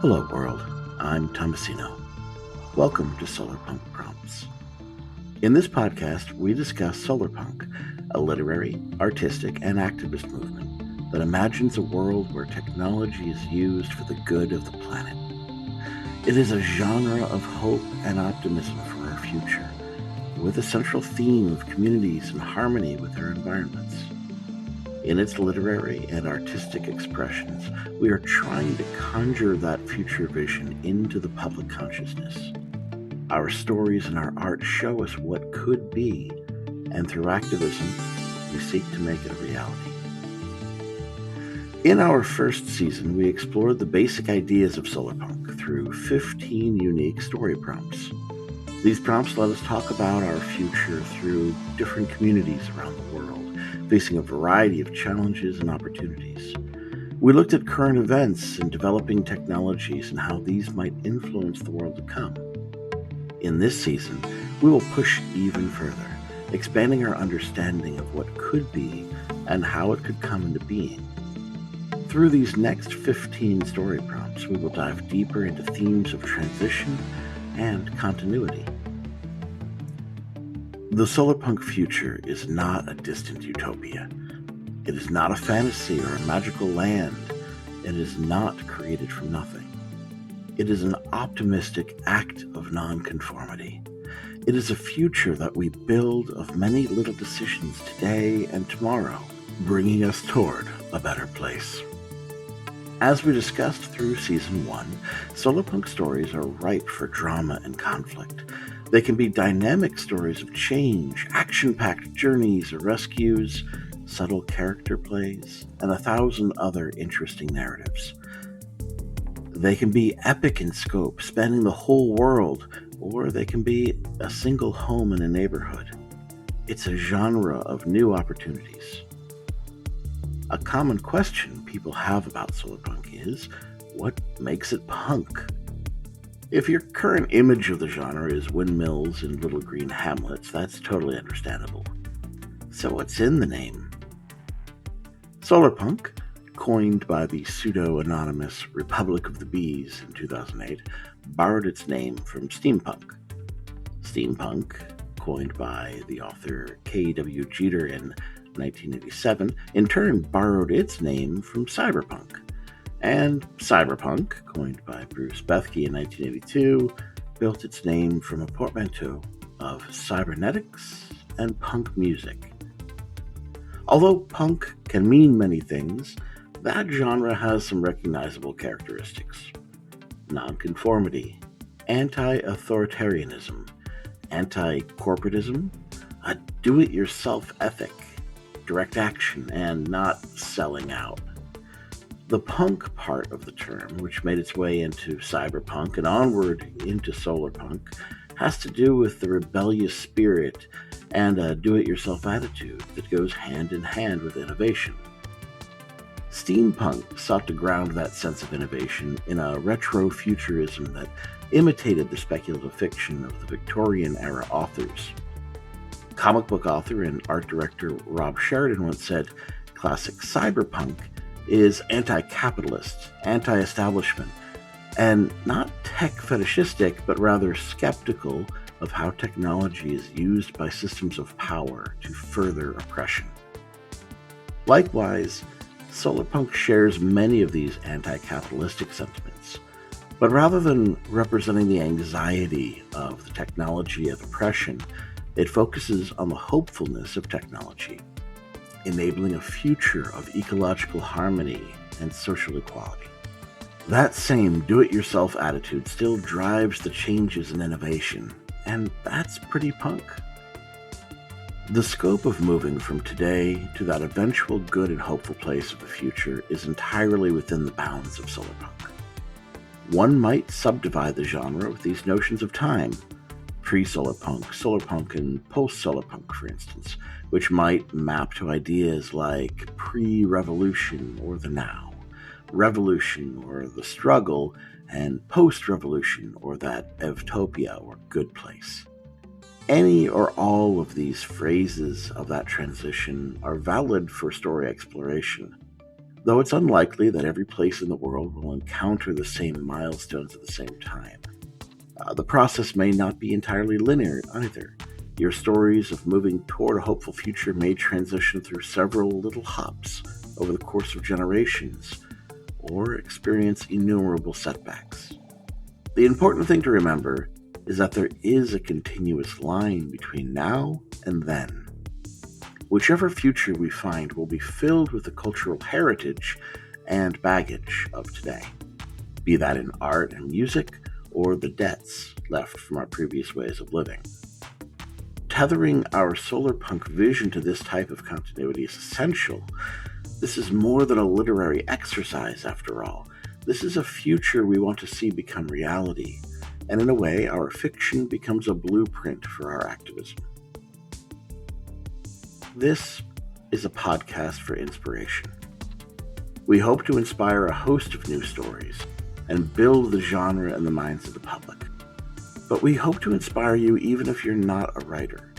Hello world, I'm Tomasino. Welcome to Solarpunk Prompts. In this podcast, we discuss solarpunk, a literary, artistic, and activist movement that imagines a world where technology is used for the good of the planet. It is a genre of hope and optimism for our future, with a central theme of communities in harmony with their environments. In its literary and artistic expressions, we are trying to conjure that future vision into the public consciousness. Our stories and our art show us what could be, and through activism, we seek to make it a reality. In our first season, we explored the basic ideas of solarpunk through 15 unique story prompts. These prompts let us talk about our future through different communities around the world, facing a variety of challenges and opportunities. We looked at current events and developing technologies and how these might influence the world to come. In this season, we will push even further, expanding our understanding of what could be and how it could come into being. Through these next 15 story prompts, we will dive deeper into themes of transition and continuity. The solarpunk future is not a distant utopia. It is not a fantasy or a magical land. It is not created from nothing. It is an optimistic act of nonconformity. It is a future that we build of many little decisions today and tomorrow, bringing us toward a better place. As we discussed through Season 1, solarpunk stories are ripe for drama and conflict. They can be dynamic stories of change, action-packed journeys or rescues, subtle character plays, and 1,000 other interesting narratives. They can be epic in scope, spanning the whole world, or they can be a single home in a neighborhood. It's a genre of new opportunities. A common question people have about solarpunk is, what makes it punk? If your current image of the genre is windmills and little green hamlets, that's totally understandable. So what's in the name? Solarpunk, coined by the pseudo-anonymous Republic of the Bees in 2008, borrowed its name from steampunk. Steampunk, coined by the author K.W. Jeter in 1987, in turn borrowed its name from cyberpunk. And cyberpunk, coined by Bruce Bethke in 1982, built its name from a portmanteau of cybernetics and punk music. Although punk can mean many things, that genre has some recognizable characteristics. Nonconformity, anti-authoritarianism, anti-corporatism, a do-it-yourself ethic, direct action, and not selling out. The punk part of the term, which made its way into cyberpunk and onward into solarpunk, has to do with the rebellious spirit and a do-it-yourself attitude that goes hand in hand with innovation. Steampunk sought to ground that sense of innovation in a retro-futurism that imitated the speculative fiction of the Victorian-era authors. Comic book author and art director Rob Sheridan once said, "Classic cyberpunk is anti-capitalist, anti-establishment, and not tech fetishistic, but rather skeptical of how technology is used by systems of power to further oppression." Likewise, solarpunk shares many of these anti-capitalistic sentiments, but rather than representing the anxiety of the technology of oppression, it focuses on the hopefulness of technology, enabling a future of ecological harmony and social equality. That same do-it-yourself attitude still drives the changes and innovation, and that's pretty punk. The scope of moving from today to that eventual good and hopeful place of the future is entirely within the bounds of solarpunk. One might subdivide the genre with these notions of time, pre-solarpunk, solarpunk, and post-solarpunk, for instance, which might map to ideas like pre-revolution or the now, revolution or the struggle, and post-revolution or that evtopia or good place. Any or all of these phrases of that transition are valid for story exploration. Though it's unlikely that every place in the world will encounter the same milestones at the same time, the process may not be entirely linear either. Your stories of moving toward a hopeful future may transition through several little hops over the course of generations, or experience innumerable setbacks. The important thing to remember is that there is a continuous line between now and then. Whichever future we find will be filled with the cultural heritage and baggage of today, be that in art and music or the debts left from our previous ways of living. Tethering our solarpunk vision to this type of continuity is essential. This is more than a literary exercise, after all. This is a future we want to see become reality, and in a way, our fiction becomes a blueprint for our activism. This is a podcast for inspiration. We hope to inspire a host of new stories and build the genre in the minds of the public. But we hope to inspire you even if you're not a writer.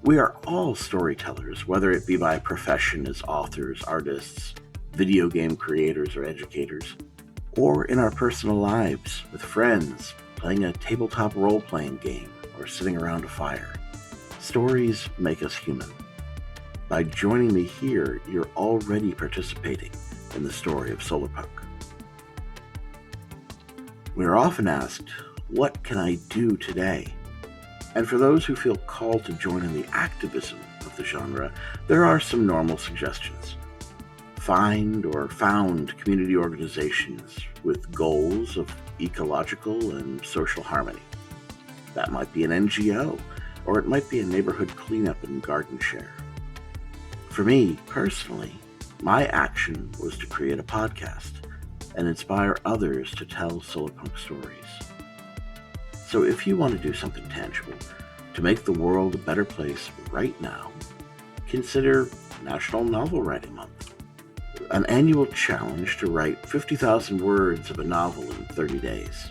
We are all storytellers, whether it be by profession as authors, artists, video game creators, or educators, or in our personal lives with friends, playing a tabletop role-playing game, or sitting around a fire. Stories make us human. By joining me here, you're already participating in the story of Solarpunk. We are often asked, what can I do today? And for those who feel called to join in the activism of the genre, there are some normal suggestions. Find or found community organizations with goals of ecological and social harmony. That might be an NGO, or it might be a neighborhood cleanup and garden share. For me, personally, my action was to create a podcast and inspire others to tell solarpunk stories. So if you want to do something tangible to make the world a better place right now, consider National Novel Writing Month, an annual challenge to write 50,000 words of a novel in 30 days.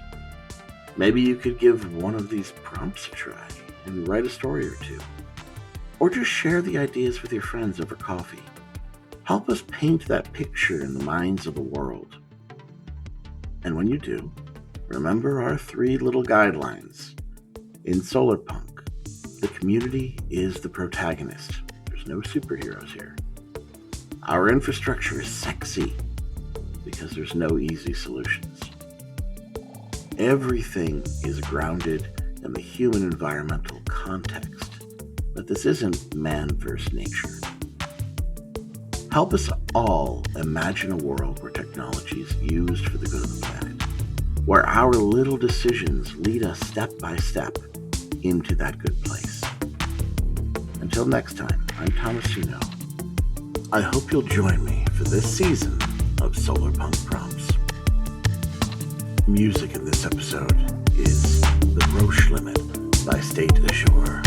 Maybe you could give one of these prompts a try and write a story or two. Or just share the ideas with your friends over coffee. Help us paint that picture in the minds of the world. And when you do, remember our 3 little guidelines. In Solarpunk, the community is the protagonist. There's no superheroes here. Our infrastructure is sexy because there's no easy solutions. Everything is grounded in the human environmental context, but this isn't man versus nature. Help us all imagine a world where technology is used for the good of the planet, where our little decisions lead us step by step into that good place. Until next time, I'm Thomasino. I hope you'll join me for this season of Solarpunk Prompts. Music in this episode is The Roche Limit by State Ashore.